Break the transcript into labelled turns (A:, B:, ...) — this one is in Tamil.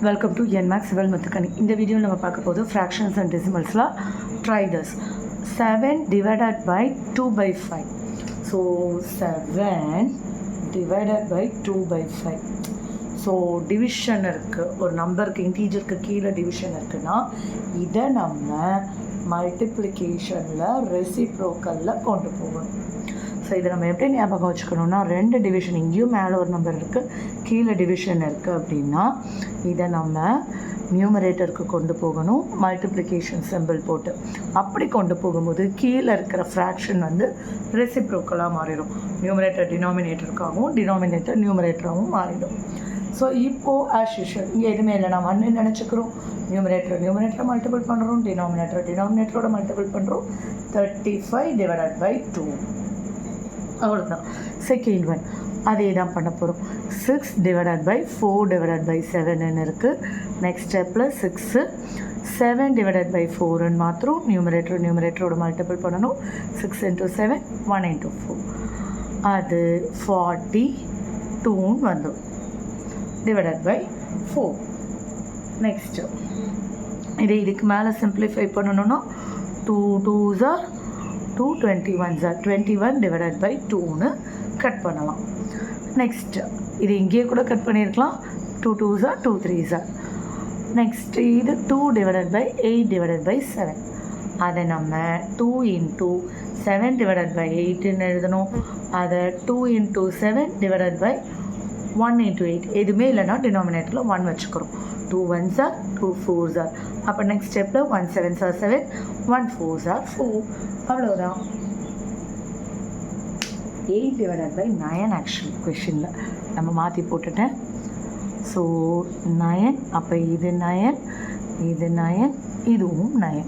A: Welcome to NMAX Civil Mathukani. In the video, we will talk about fractions and decimals. Try this. 7 divided by 2 by 5. So, 7 divided by 2 by 5. So, division or number integer division இதை நம்ம multiplication reciprocal கொண்டு போகணும். ஸோ இதை நம்ம எப்படி ஞாபகம் வச்சுக்கணுன்னா, ரெண்டு டிவிஷன், இங்கேயும் மேலே ஒரு நம்பர் இருக்குது, கீழே டிவிஷன் இருக்குது அப்படின்னா இதை நம்ம நியூமரேட்டருக்கு கொண்டு போகணும், மல்டிப்ளிகேஷன் சிம்பிள் போட்டு. அப்படி கொண்டு போகும்போது கீழே இருக்கிற ஃப்ராக்ஷன் ரெசிப்ரோக்கலாக மாறிடும். நியூமரேட்டர் டினாமினேட்டருக்காகவும் டினாமினேட்டர் நியூமரேட்டராகவும் மாறிடும். ஸோ இப்போது ஆஸ் யூஷுவல் இங்கே எதுவுமே இல்லை, நம்ம ஒன்று நினச்சிக்கிறோம், நியூமரேட்டரை மல்டிபிள் பண்ணுறோம், டினாமினேட்டரோட மல்டிபிள் பண்ணுறோம். 35 டிவைடட் பை 2 அவ்வளோதான். செகண்ட் ஒன் அதே தான் பண்ண போகிறோம். 6 டிவைடட் பை 4 டிவைடட் பை 7ன்னு இருக்குது. நெக்ஸ்ட் ஸ்டெப்பில் 6 7 டிவைடட் பை 4ன்னு மாத்திரம் நியூமரேட்டரோட மல்டிபிள் பண்ணணும். 6 into 7 1 into 4 அது 42ன்னு வந்துடும் டிவைடட் பை 4. நெக்ஸ்ட்டு இதுக்கு மேலே சிம்பிளிஃபை பண்ணணுன்னா 2 2s are 2 21s are 21 divided by 2ன்னு cut பண்ணலாம். நெக்ஸ்ட் இது இங்கேயே கூட கட் பண்ணியிருக்கலாம். 2 2s are 2 3s are. Next இது 2 divided by 8 divided by 7. அதை நம்ம 2 into 7 divided by 8ன்னு எழுதணும். அதை 2 into 7 divided by 1 into 8 எதுவுமே இல்லைன்னா டினாமினேட்டரில் 1 வச்சுக்கிறோம். 2 1s are 2 4s are. அப்போ நெக்ஸ்ட் ஸ்டெப்பில் 1 7s are 7 1 4s are 4. அவ்வளோதான். 8 டிவைடட் பை 9 ஆக்சுவலி கொஷினில் நம்ம மாற்றி போட்டுட்டேன். ஸோ 9, அப்போ இது 9, இது 9, இதுவும் 9.